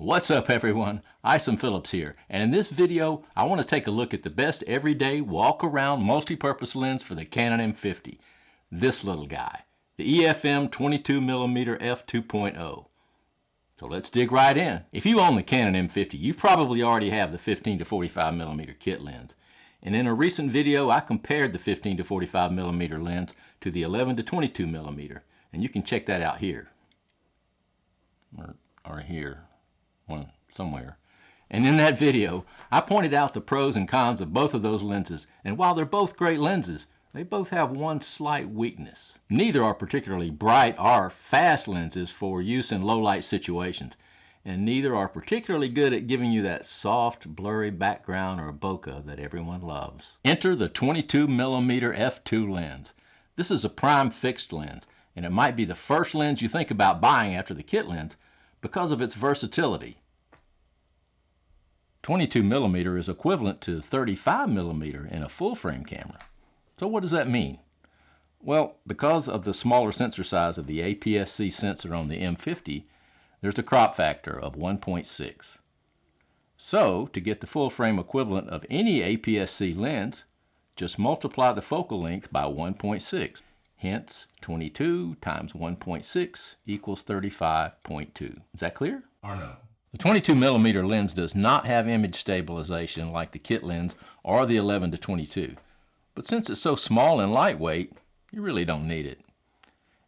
What's up everyone? Isom Phillips here, and in this video I want to take a look at the best everyday walk-around multi-purpose lens for the Canon M50. This little guy, the EFM 22mm f2.0. So let's dig right in. If you own the Canon M50, you probably already have the 15 to 45mm kit lens. And in a recent video I compared the 15 to 45mm lens to the 11 to 22mm, and you can check that out here. Or here. One somewhere. And in that video, I pointed out the pros and cons of both of those lenses, and while they're both great lenses, they both have one slight weakness. Neither are particularly bright or fast lenses for use in low light situations, and neither are particularly good at giving you that soft, blurry background or bokeh that everyone loves. Enter the 22mm f2 lens. This is a prime fixed lens, and it might be the first lens you think about buying after the kit lens, because of its versatility. 22mm is equivalent to 35mm in a full-frame camera. So what does that mean? Well, because of the smaller sensor size of the APS-C sensor on the M50, there's a crop factor of 1.6. So, to get the full-frame equivalent of any APS-C lens, just multiply the focal length by 1.6. Hence, 22 times 1.6 equals 35.2. Is that clear? Or no? The 22mm lens does not have image stabilization like the kit lens or the 11 to 22. But since it's so small and lightweight, you really don't need it.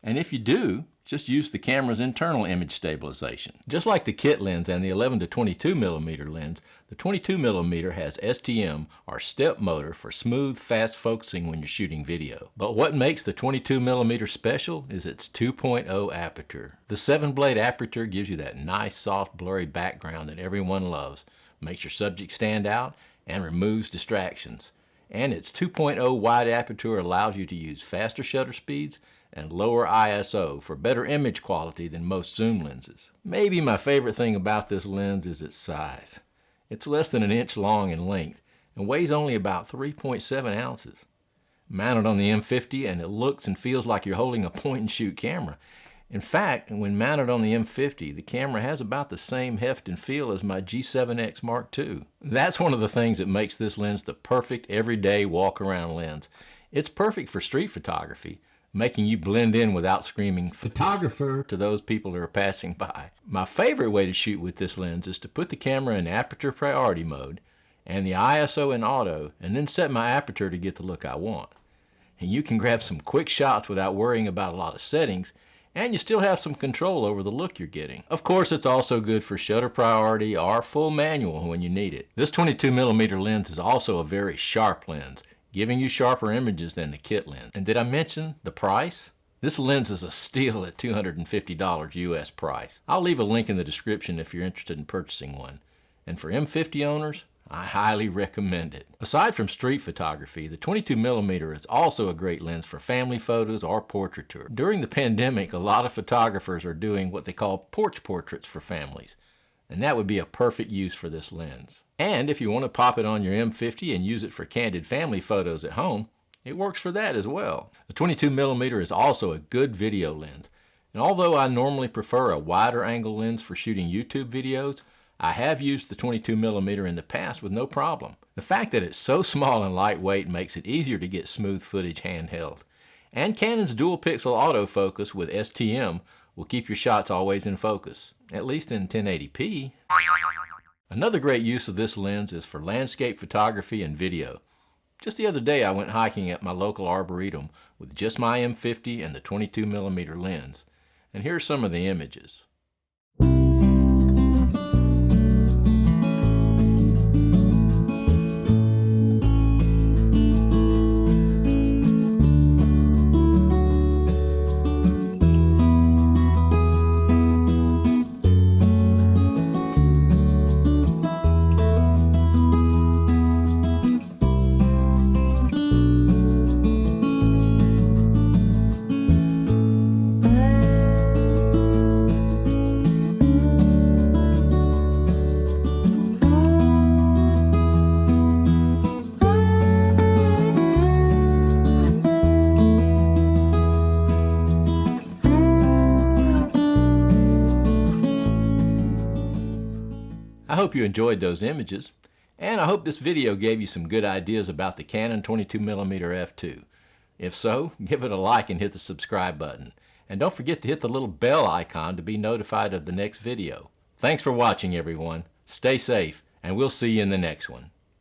And if you do, just use the camera's internal image stabilization. Just like the kit lens and the 11 to 22mm lens, the 22mm has STM, or step motor, for smooth, fast focusing when you're shooting video. But what makes the 22mm special is its 2.0 aperture. The 7-blade aperture gives you that nice, soft, blurry background that everyone loves, makes your subject stand out, and removes distractions. And its 2.0 wide aperture allows you to use faster shutter speeds and lower ISO for better image quality than most zoom lenses. Maybe my favorite thing about this lens is its size. It's less than an inch long in length and weighs only about 3.7 ounces. Mounted on the M50, and it looks and feels like you're holding a point-and-shoot camera. In fact, when mounted on the M50, the camera has about the same heft and feel as my G7X Mark II. That's one of the things that makes this lens the perfect everyday walk-around lens. It's perfect for street photography, making you blend in without screaming "photographer" to those people who are passing by. My favorite way to shoot with this lens is to put the camera in aperture priority mode and the ISO in auto, and then set my aperture to get the look I want. And you can grab some quick shots without worrying about a lot of settings, and you still have some control over the look you're getting. Of course, it's also good for shutter priority or full manual when you need it. This 22mm lens is also a very sharp lens, giving you sharper images than the kit lens. And did I mention the price? This lens is a steal at $250 US price. I'll leave a link in the description if you're interested in purchasing one. And for M50 owners, I highly recommend it. Aside from street photography, the 22mm is also a great lens for family photos or portraiture. During the pandemic, a lot of photographers are doing what they call porch portraits for families, and that would be a perfect use for this lens. And if you want to pop it on your M50 and use it for candid family photos at home, it works for that as well. The 22mm is also a good video lens, and although I normally prefer a wider angle lens for shooting YouTube videos, I have used the 22mm in the past with no problem. The fact that it's so small and lightweight makes it easier to get smooth footage handheld. And Canon's dual pixel autofocus with STM will keep your shots always in focus, at least in 1080p. Another great use of this lens is for landscape photography and video. Just the other day I went hiking at my local arboretum with just my M50 and the 22mm lens. And here's some of the images. I hope you enjoyed those images, and I hope this video gave you some good ideas about the Canon 22mm f2. If so, give it a like and hit the subscribe button. And don't forget to hit the little bell icon to be notified of the next video. Thanks for watching, everyone. Stay safe, and we'll see you in the next one.